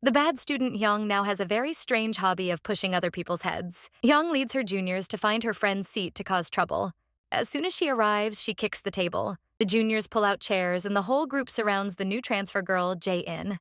The bad student Young now has a very strange hobby of pushing other people's heads. Young leads her juniors to find her friend's seat to cause trouble. As soon as she arrives, she kicks the table. The juniors pull out chairs, and the whole group surrounds the new transfer girl, Jae-in.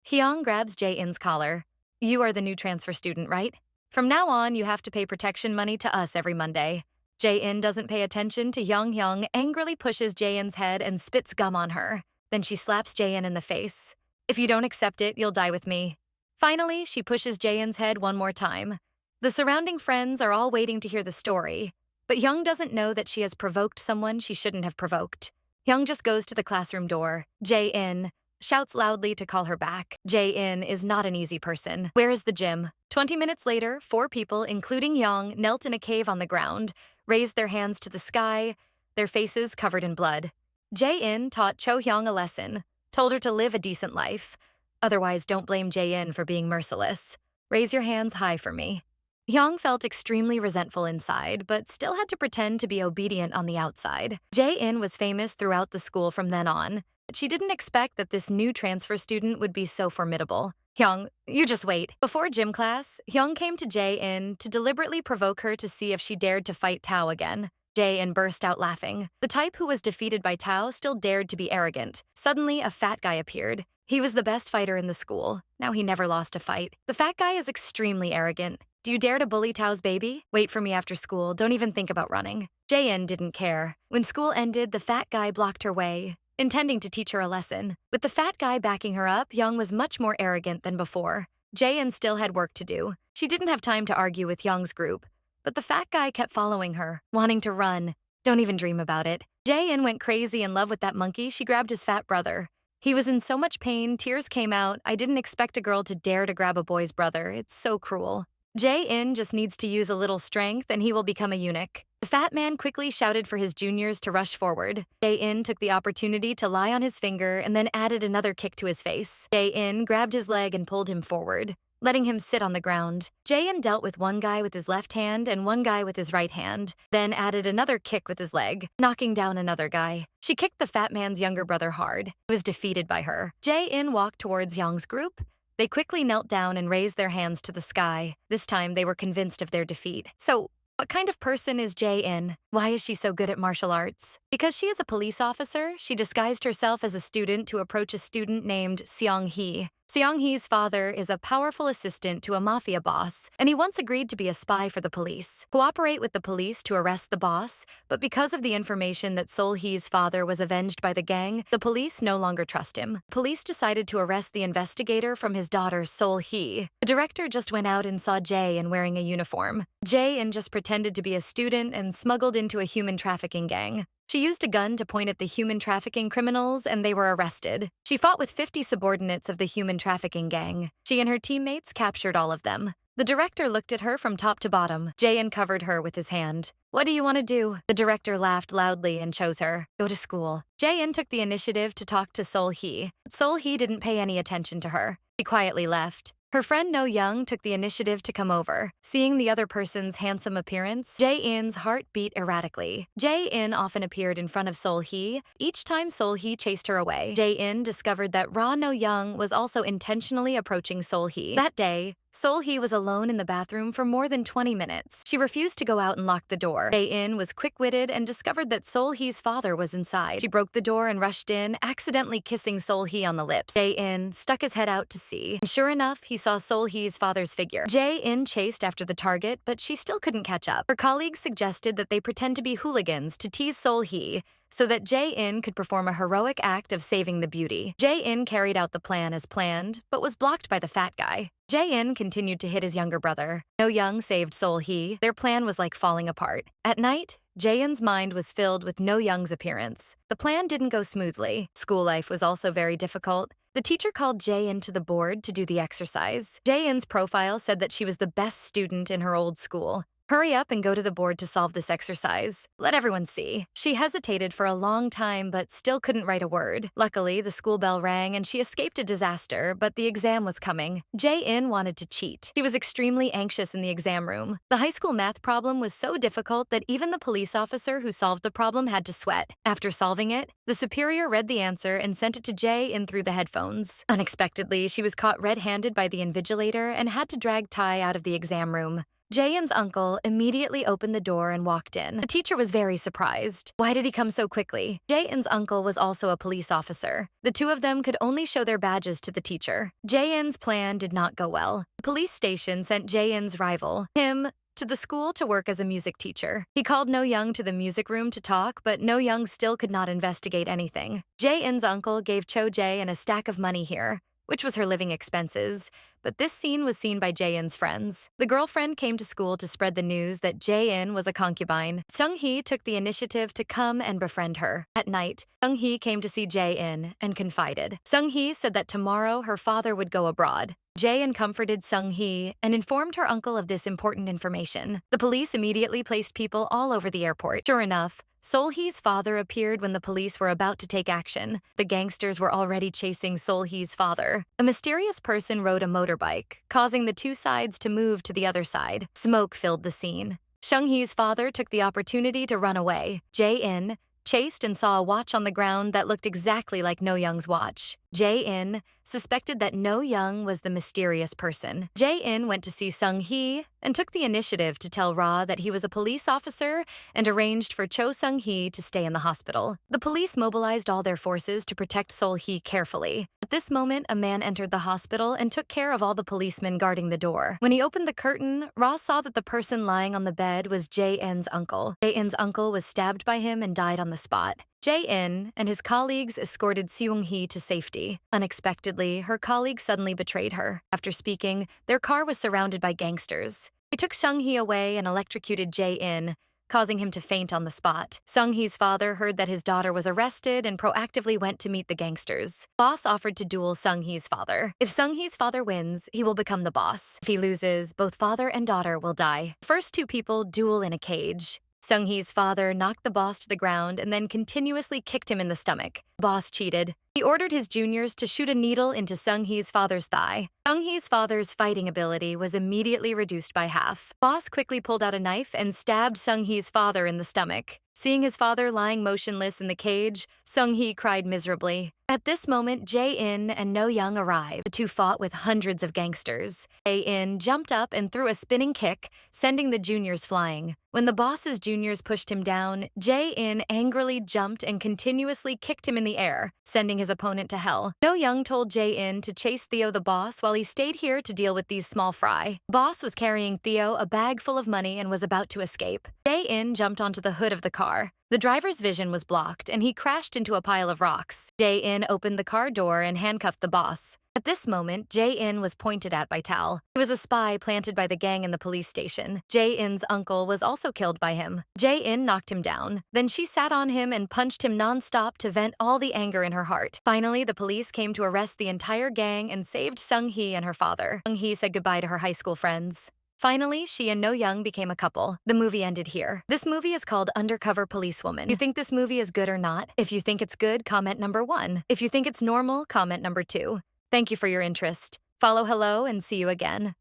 Hyung grabs Jae-in's collar. You are the new transfer student, right? From now on, you have to pay protection money to us every Monday. Jae-in doesn't pay attention to Young. Young angrily pushes Jae-in's head and spits gum on her. Then she slaps Jae-in in the face. If you don't accept it, you'll die with me. Finally, she pushes Jae-in's head one more time. The surrounding friends are all waiting to hear the story, but Young doesn't know that she has provoked someone she shouldn't have provoked. Young just goes to the classroom door. Jae-in shouts loudly to call her back. Jae-in is not an easy person. Where is the gym? 20 minutes later, 4 people, including Young, knelt in a cave on the ground, raised their hands to the sky, their faces covered in blood. Jae-in taught Cho-hyung a lesson, told her to live a decent life. Otherwise, don't blame Jae-in for being merciless. Raise your hands high for me. Hyung felt extremely resentful inside, but still had to pretend to be obedient on the outside. Jae-in was famous throughout the school from then on, but she didn't expect that this new transfer student would be so formidable. Hyung, you just wait. Before gym class, Hyung came to Jae-in to deliberately provoke her to see if she dared to fight Tao again. Jae-in burst out laughing. The type who was defeated by Tao still dared to be arrogant. Suddenly, a fat guy appeared. He was the best fighter in the school. Now he never lost a fight. The fat guy is extremely arrogant. Do you dare to bully Tao's baby? Wait for me after school. Don't even think about running. Jae-in didn't care. When school ended, the fat guy blocked her way, intending to teach her a lesson. With the fat guy backing her up, Young was much more arrogant than before. Jae-in still had work to do. She didn't have time to argue with Young's group. But the fat guy kept following her, wanting to run. Don't even dream about it. Jae-in went crazy in love with that monkey. She grabbed his fat brother. He was in so much pain, tears came out. I didn't expect a girl to dare to grab a boy's brother. It's so cruel. Jae-in just needs to use a little strength and he will become a eunuch. The fat man quickly shouted for his juniors to rush forward. Jae-in took the opportunity to lie on his finger and then added another kick to his face. Jae-in grabbed his leg and pulled him forward, letting him sit on the ground. Jae-in dealt with one guy with his left hand and one guy with his right hand, then added another kick with his leg, knocking down another guy. She kicked the fat man's younger brother hard. He was defeated by her. Jae-in walked towards Young's group. They quickly knelt down and raised their hands to the sky. This time, they were convinced of their defeat. So, what kind of person is Jae-in? Why is she so good at martial arts? Because she is a police officer, she disguised herself as a student to approach a student named Seong-hee. Seong-hee's father is a powerful assistant to a mafia boss, and he once agreed to be a spy for the police, cooperate with the police to arrest the boss, but because of the information that Sol-hee's father was avenged by the gang, the police no longer trust him. Police decided to arrest the investigator from his daughter, Sol-hee. The director just went out and saw Jae-in wearing a uniform. Jae-in just pretended to be a student and smuggled into a human trafficking gang. She used a gun to point at the human trafficking criminals, and they were arrested. She fought with 50 subordinates of the human trafficking gang. She and her teammates captured all of them. The director looked at her from top to bottom. Jae-in covered her with his hand. What do you want to do? The director laughed loudly and chose her. Go to school. Jae-in took the initiative to talk to Sol-hee, but Sol-hee didn't pay any attention to her. She quietly left. Her friend No Young took the initiative to come over. Seeing the other person's handsome appearance, Jae-in's heart beat erratically. Jae-in often appeared in front of Sol-hee. Each time Sol-hee chased her away, Jae-in discovered that No Young was also intentionally approaching Sol-hee. That day, Sol-hee was alone in the bathroom for more than 20 minutes. She refused to go out and lock the door. Jae-in was quick-witted and discovered that Sol-hee's father was inside. She broke the door and rushed in, accidentally kissing Sol-hee on the lips. Jae-in stuck his head out to see, and sure enough, he saw Sol-hee's father's figure. Jae-in chased after the target, but she still couldn't catch up. Her colleagues suggested that they pretend to be hooligans to tease Sol-hee, so that Jae-in could perform a heroic act of saving the beauty. Jae-in carried out the plan as planned, but was blocked by the fat guy. Jae-in continued to hit his younger brother. No Young saved Sol-hee. Their plan was like falling apart. At night, Jae-in's mind was filled with No Young's appearance. The plan didn't go smoothly. School life was also very difficult. The teacher called Jae-in to the board to do the exercise. Jae-in's profile said that she was the best student in her old school. Hurry up and go to the board to solve this exercise. Let everyone see. She hesitated for a long time but still couldn't write a word. Luckily, the school bell rang and she escaped a disaster, but the exam was coming. Jae-in wanted to cheat. She was extremely anxious in the exam room. The high school math problem was so difficult that even the police officer who solved the problem had to sweat. After solving it, the superior read the answer and sent it to Jae-in through the headphones. Unexpectedly, she was caught red-handed by the invigilator and had to drag Tai out of the exam room. Jae-in's uncle immediately opened the door and walked in. The teacher was very surprised. Why did he come so quickly? Jae-in's uncle was also a police officer. The two of them could only show their badges to the teacher. Jae-in's plan did not go well. The police station sent Jae-in's rival, him, to the school to work as a music teacher. He called No Young to the music room to talk, but No Young still could not investigate anything. Jae-in's uncle gave Cho Jae-in a stack of money here, which was her living expenses, but this scene was seen by Jae-in's friends. The girlfriend came to school to spread the news that Jae-in was a concubine. Sung-hee took the initiative to come and befriend her. At night, Sung-hee came to see Jae-in and confided. Sung-hee said that tomorrow her father would go abroad. Jae-in comforted Sung-hee and informed her uncle of this important information. The police immediately placed people all over the airport. Sure enough, Sol-hee's father appeared when the police were about to take action. The gangsters were already chasing Sol-hee's father. A mysterious person rode a motorbike, causing the two sides to move to the other side. Smoke filled the scene. Sung-hee's father took the opportunity to run away. Jae-in chased and saw a watch on the ground that looked exactly like No Young's watch. Jae-in suspected that No Young was the mysterious person. Jae-in went to see Sung-hee and took the initiative to tell Ra that he was a police officer and arranged for Cho Sung-hee to stay in the hospital. The police mobilized all their forces to protect Sol-hee carefully. At this moment, a man entered the hospital and took care of all the policemen guarding the door. When he opened the curtain, Ra saw that the person lying on the bed was Jae-in's uncle. Jae-in's uncle was stabbed by him and died on the spot. Jae-in and his colleagues escorted Seung-hee to safety. Unexpectedly, her colleague suddenly betrayed her. After speaking, their car was surrounded by gangsters. They took Sung-hee away and electrocuted Jae-in, causing him to faint on the spot. Sung-hee's father heard that his daughter was arrested and proactively went to meet the gangsters. Boss offered to duel Sung-hee's father. If Sung-hee's father wins, he will become the boss. If he loses, both father and daughter will die. The first two people duel in a cage. Sung-hee's father knocked the boss to the ground and then continuously kicked him in the stomach. Boss cheated. He ordered his juniors to shoot a needle into Sung-hee's father's thigh. Sung-hee's father's fighting ability was immediately reduced by half. Boss quickly pulled out a knife and stabbed Sung-hee's father in the stomach. Seeing his father lying motionless in the cage, Sung-hee cried miserably. At this moment, Jae-in and No Young arrived. The two fought with hundreds of gangsters. Jae-in jumped up and threw a spinning kick, sending the juniors flying. When the boss's juniors pushed him down, Jae-in angrily jumped and continuously kicked him in the air, sending his opponent to hell. No Young told Jae-in to chase Theo the boss while he stayed here to deal with these small fry. Boss was carrying Theo a bag full of money and was about to escape. Jae-in jumped onto the hood of the car. The driver's vision was blocked, and he crashed into a pile of rocks. Jae-in opened the car door and handcuffed the boss. At this moment, Jae-in was pointed at by Tal. He was a spy planted by the gang in the police station. Jae-in's uncle was also killed by him. Jae-in knocked him down. Then she sat on him and punched him non-stop to vent all the anger in her heart. Finally, the police came to arrest the entire gang and saved Sung-hee and her father. Sung-hee said goodbye to her high school friends. Finally, she and No Young became a couple. The movie ended here. This movie is called Undercover Policewoman. You think this movie is good or not? If you think it's good, comment number 1. If you think it's normal, comment number 2. Thank you for your interest. Follow hello and see you again.